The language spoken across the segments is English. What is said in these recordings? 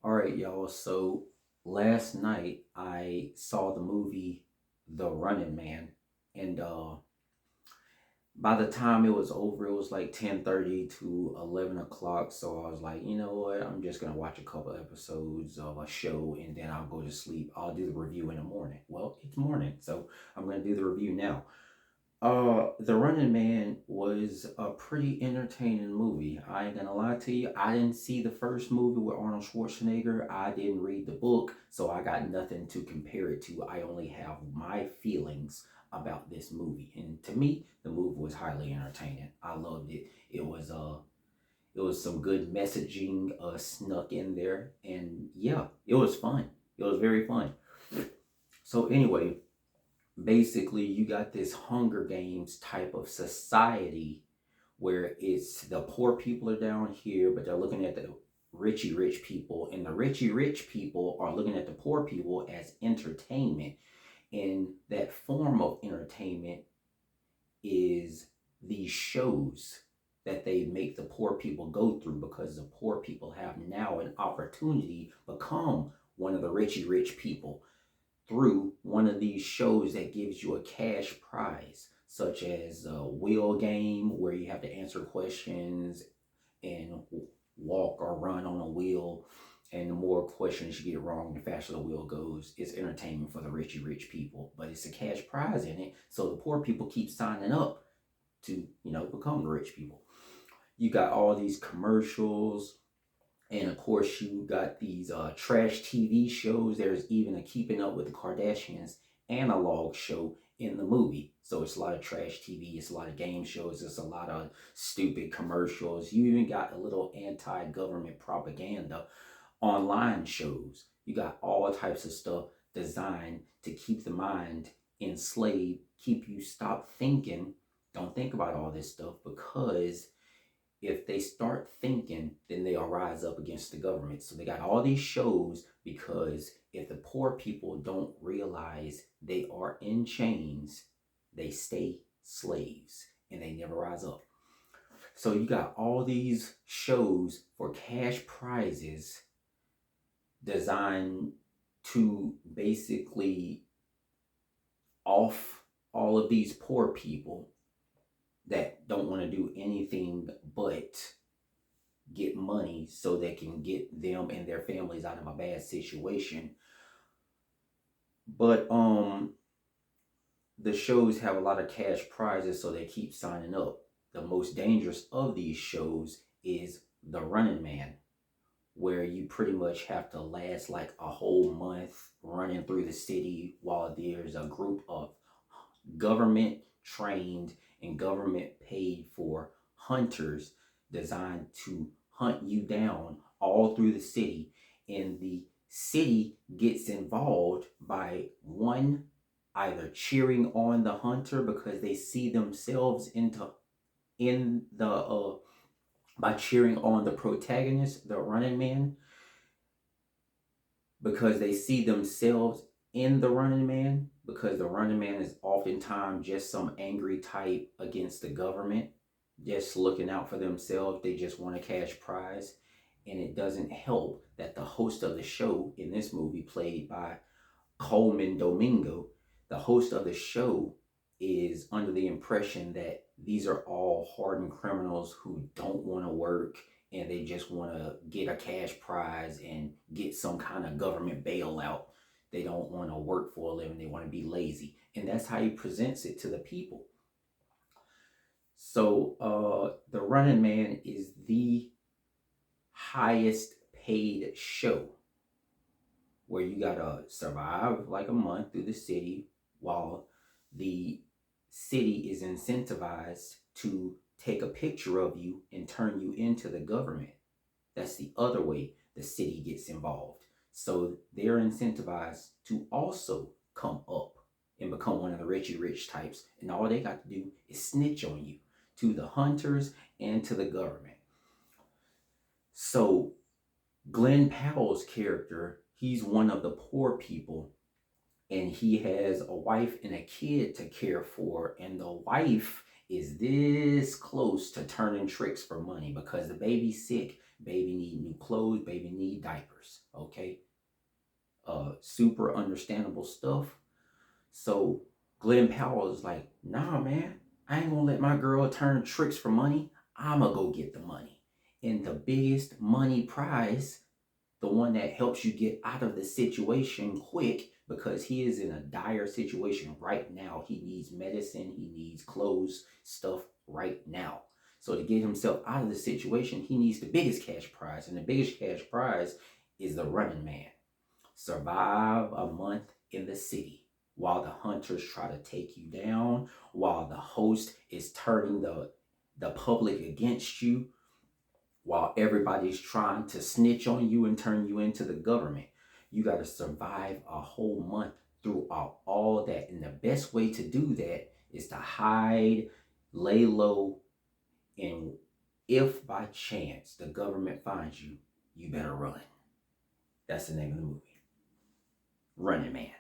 All right, y'all. So last night I saw the movie The Running Man, and by the time it was over, it was like 10:30 to 11 o'clock. So I was like, you know what? I'm just gonna watch a couple episodes of a show, and then I'll go to sleep. I'll do the review in the morning. Well, it's morning, so I'm gonna do the review now. The Running Man was a pretty entertaining movie. I ain't gonna lie to you. I didn't see the first movie with Arnold Schwarzenegger. I didn't read the book, so I got nothing to compare it to. I only have my feelings about this movie. And to me, the movie was highly entertaining. I loved it. It was some good messaging snuck in there. And yeah, it was fun. It was very fun. So anyway, basically you got this Hunger Games type of society where it's the poor people are down here, but they're looking at the richy rich people, and the richy rich people are looking at the poor people as entertainment. And that form of entertainment is these shows that they make the poor people go through, because the poor people have now an opportunity to become one of the richy rich people through one of these shows that gives you a cash prize, such as a wheel game where you have to answer questions and walk or run on a wheel. And the more questions you get wrong, the faster the wheel goes. It's entertainment for the richy rich people, but it's a cash prize in it. So the poor people keep signing up to, become the rich people. You got all these commercials, and of course, you got these trash TV shows. There's even a Keeping Up with the Kardashians analog show in the movie. So it's a lot of trash TV, it's a lot of game shows, it's a lot of stupid commercials. You even got a little anti government propaganda online shows. You got all types of stuff designed to keep the mind enslaved, keep you stop thinking. Don't think about all this stuff, because if they start thinking, then they'll rise up against the government. So they got all these shows, because if the poor people don't realize they are in chains, they stay slaves and they never rise up. So you got all these shows for cash prizes designed to basically off all of these poor people that don't want to do anything but get money so they can get them and their families out of a bad situation. But the shows have a lot of cash prizes, so they keep signing up. The most dangerous of these shows is The Running Man, where you pretty much have to last like a whole month running through the city while there's a group of government trained and government paid for hunters designed to hunt you down all through the city. And the city gets involved by one, either cheering on the hunter because they see themselves in the by cheering on the protagonist, the running man, because they see themselves in the running man, because the running man is oftentimes just some angry type against the government, just looking out for themselves. They just want a cash prize. And it doesn't help that the host of the show in this movie, played by Coleman Domingo, the host of the show is under the impression that these are all hardened criminals who don't want to work, and they just want to get a cash prize and get some kind of government bailout. They don't want to work for a living, they want to be lazy. And that's how he presents it to the people. So The Running Man is the highest paid show, where you gotta survive like a month through the city while the city is incentivized to take a picture of you and turn you into the government. That's the other way the city gets involved. So they're incentivized to also come up and become one of the richy rich types. And all they got to do is snitch on you to the hunters and to the government. So Glenn Powell's character, he's one of the poor people, and he has a wife and a kid to care for, and the wife is this close to turning tricks for money because the baby's sick. Baby need new clothes, baby need diapers. Okay. Super understandable stuff. So Glenn Powell is like, nah, man, I ain't gonna let my girl turn tricks for money. I'ma go get the money. And the biggest money prize, the one that helps you get out of the situation quick, because he is in a dire situation right now. He needs medicine, he needs clothes, stuff right now. So to get himself out of the situation, he needs the biggest cash prize. And the biggest cash prize is the Running Man. Survive a month in the city while the hunters try to take you down, while the host is turning the public against you, while everybody's trying to snitch on you and turn you into the government. You got to survive a whole month throughout all that. And the best way to do that is to hide, lay low, and if by chance the government finds you, you better run. That's the name of the movie. Running Man.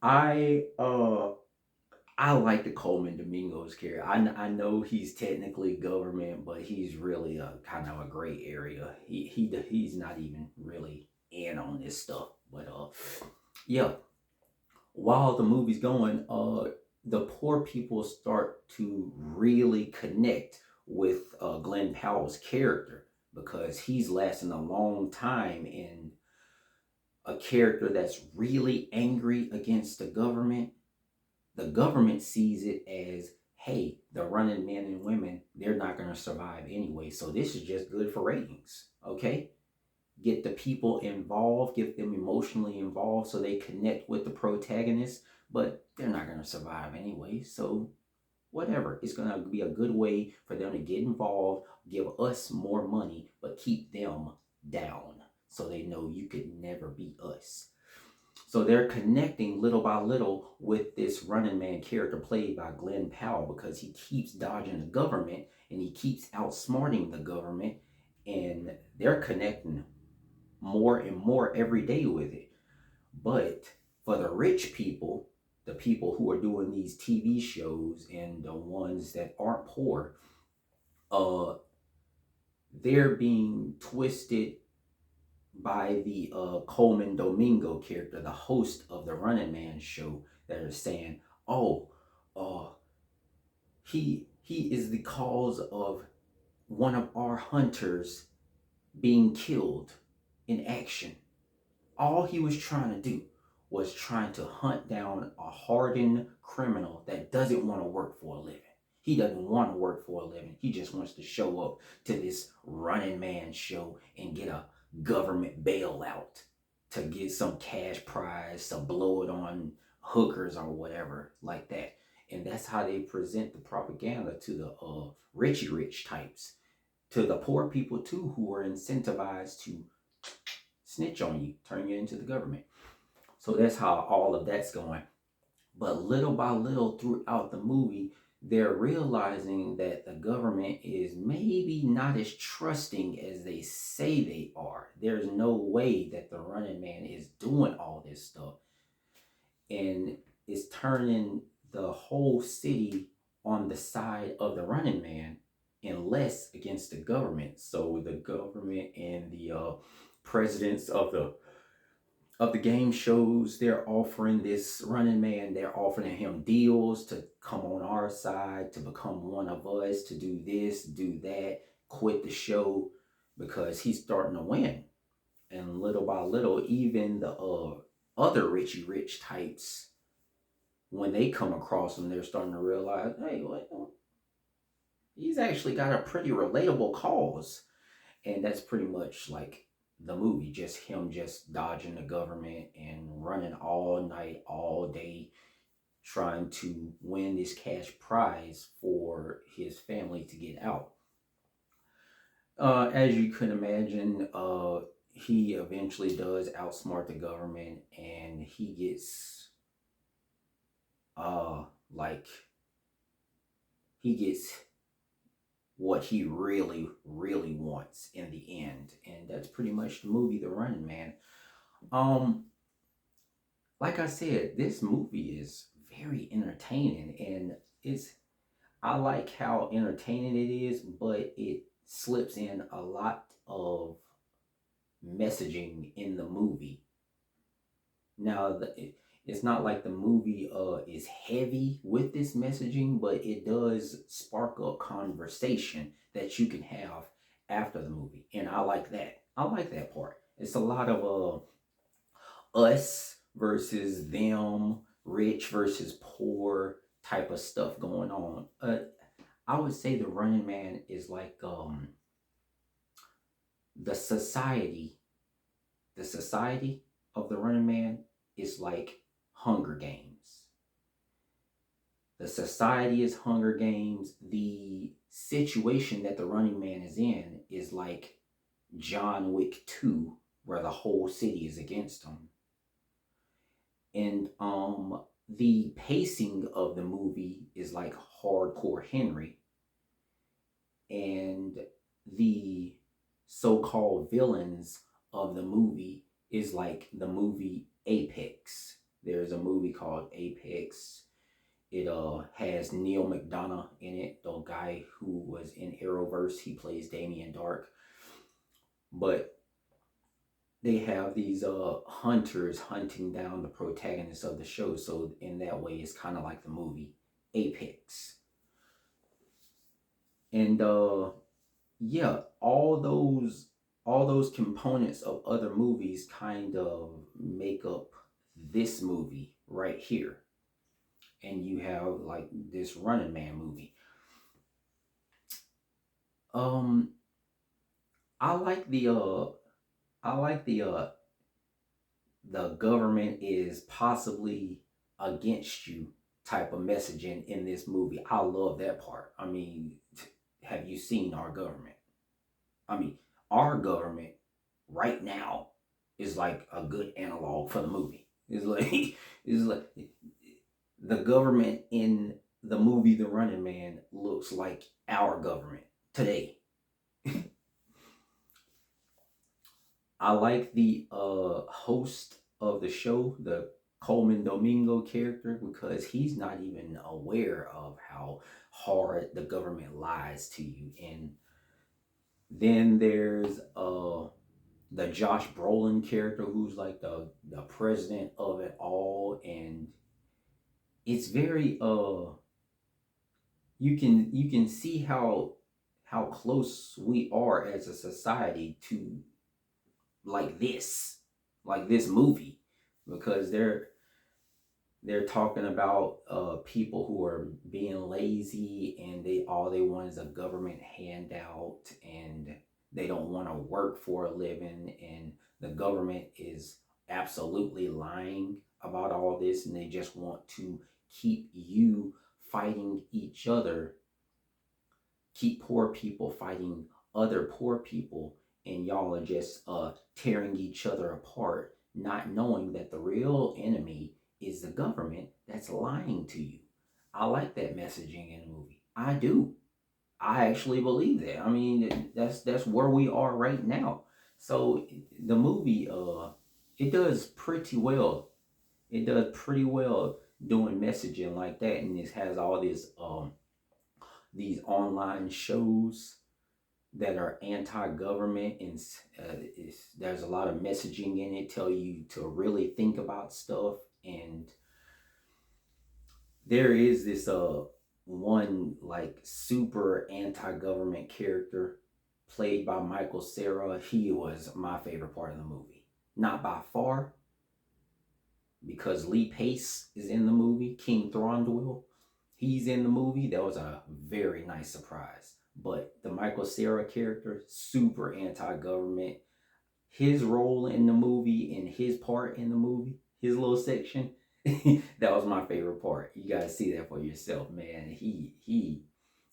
I like the Coleman Domingos character. I know he's technically government, but he's really a kind of a gray area. He's not even really in on this stuff. But yeah. While the movie's going, the poor people start to really connect with Glenn Powell's character, because he's lasting a long time in a character that's really angry against the government. The government sees it as, hey, the running men and women, they're not going to survive anyway. So this is just good for ratings. Okay. Get the people involved, get them emotionally involved so they connect with the protagonist, but they're not going to survive anyway. So whatever, it's going to be a good way for them to get involved, give us more money, but keep them down so they know you could never beat us. So they're connecting little by little with this Running Man character played by Glenn Powell, because he keeps dodging the government and he keeps outsmarting the government, and they're connecting more and more every day with it. But for the rich people, the people who are doing these TV shows and the ones that aren't poor, uh, they're being twisted by the Coleman Domingo character, the host of the Running Man show, that are saying, "Oh, uh, he is the cause of one of our hunters being killed in action. All he was trying to do was trying to hunt down a hardened criminal that doesn't want to work for a living. He doesn't want to work for a living. He just wants to show up to this Running Man show and get a government bailout to get some cash prize, to blow it on hookers or whatever like that." And that's how they present the propaganda to the Richie Rich types, to the poor people too, who are incentivized to snitch on you, turn you into the government. So that's how all of that's going. But little by little throughout the movie, they're realizing that the government is maybe not as trusting as they say they are. There's no way that the Running Man is doing all this stuff. And it's turning the whole city on the side of the Running Man and less against the government. So the government and the presidents of the game shows, they're offering this Running Man, they're offering him deals to come on our side, to become one of us, to do this, do that, quit the show, because he's starting to win. And little by little, even the other Richie Rich types, when they come across him, they're starting to realize, hey, what? He's actually got a pretty relatable cause. And that's pretty much like the movie, just him just dodging the government and running all night, all day, trying to win this cash prize for his family to get out. As you can imagine, he eventually does outsmart the government, and he gets like he gets what he really, really wants in the end. And that's pretty much the movie, The Running Man. Um, like I said, this movie is very entertaining, and I like how entertaining it is, but it slips in a lot of messaging in the movie. Now, it's not like the movie is heavy with this messaging, but it does spark up conversation that you can have after the movie, and I like that. I like that part. It's a lot of us versus them, rich versus poor type of stuff going on. I would say the Running Man is like the society. The society of the Running Man is like Hunger Games. The society is Hunger Games. The situation that the Running Man is in is like John Wick 2, where the whole city is against him. And the pacing of the movie is like Hardcore Henry, and the so-called villains of the movie is like the movie Apex. There's a movie called Apex. It has Neil McDonough in it, the guy who was in Arrowverse. He plays Damien Dark. But they have these hunters hunting down the protagonist of the show. So in that way, it's kind of like the movie Apex. And yeah, all those components of other movies kind of make up this movie right here. And you have like this Running Man movie. Um, I like I like the government is possibly against you type of messaging in this movie. I love that part. I mean, have you seen our government? I mean, our government right now is like a good analog for the movie. It's like it's like the government in the movie The Running Man looks like our government today. I like the host of the show, the Coleman Domingo character, because he's not even aware of how hard the government lies to you. And then there's the Josh Brolin character, who's like the president of it all, and it's very you can see how close we are as a society to like this movie, because they're talking about people who are being lazy, and they all they want is a government handout, and they don't want to work for a living, and the government is absolutely lying about all this, and they just want to keep you fighting each other, keep poor people fighting other poor people, and y'all are just tearing each other apart, not knowing that the real enemy is the government that's lying to you. I like that messaging in the movie. I do. I actually believe that. I mean, that's where we are right now. So the movie, it does pretty well. It does pretty well doing messaging like that, and it has all these online shows that are anti-government, and there's a lot of messaging in it, tell you to really think about stuff. And there is this one like super anti-government character played by Michael Cera. He was my favorite part of the movie, not by far, because Lee Pace is in the movie. King Thornwell, he's in the movie. That was a very nice surprise. But the Michael Cera character, super anti-government. His role in the movie and his part in the movie, his little section, that was my favorite part. You gotta see that for yourself, man. He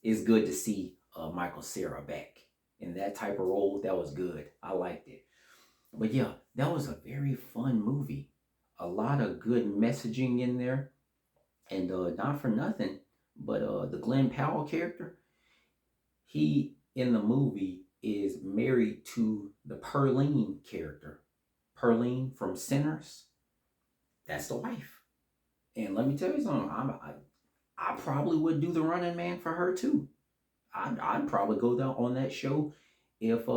is good to see Michael Cera back in that type of role. That was good. I liked it. But yeah, that was a very fun movie. A lot of good messaging in there, and not for nothing, but the Glenn Powell character, he in the movie is married to the Perlene character. Perlene from Sinners, that's the wife. And let me tell you something, I probably would do the Running Man for her too. I'd probably go down on that show if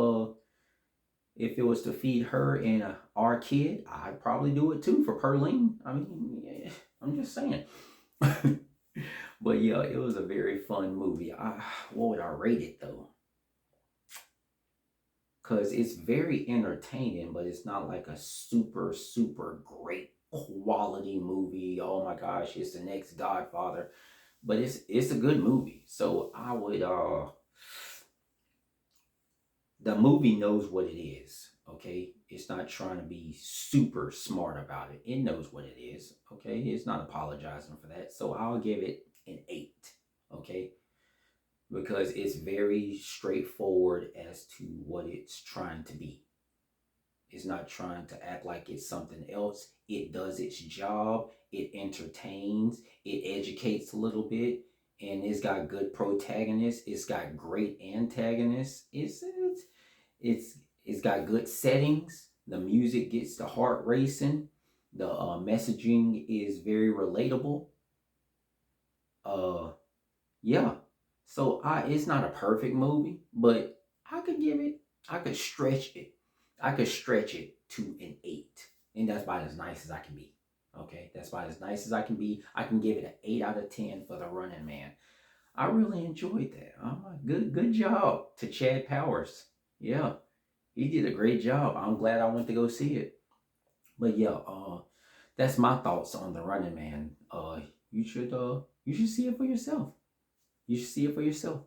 it was to feed her and our kid. I'd probably do it too for Perlene. I mean, yeah, I'm just saying. But yeah, it was a very fun movie. What would I rate it though? Because it's very entertaining, but it's not like a super, super great quality movie. Oh my gosh, it's the next Godfather. But it's a good movie. So I would the movie knows what it is. Okay, it's not trying to be super smart about it. It knows what it is. Okay, it's not apologizing for that. So I'll give it an 8. Okay, because it's very straightforward as to what it's trying to be. It's not trying to act like it's something else. It does its job. It entertains. It educates a little bit. And it's got good protagonists. It's got great antagonists. It's it's got good settings. The music gets the heart racing. The messaging is very relatable. Uh, yeah. So it's not a perfect movie, but I could give it. I could stretch it. I could stretch it to an 8, and that's about as nice as I can be. Okay, that's about as nice as I can be. I can give it an 8 out of 10 for The Running Man. I really enjoyed that. Good job to Chad Powers. Yeah, he did a great job. I'm glad I went to go see it. But yeah, that's my thoughts on The Running Man. You should see it for yourself. You should see it for yourself.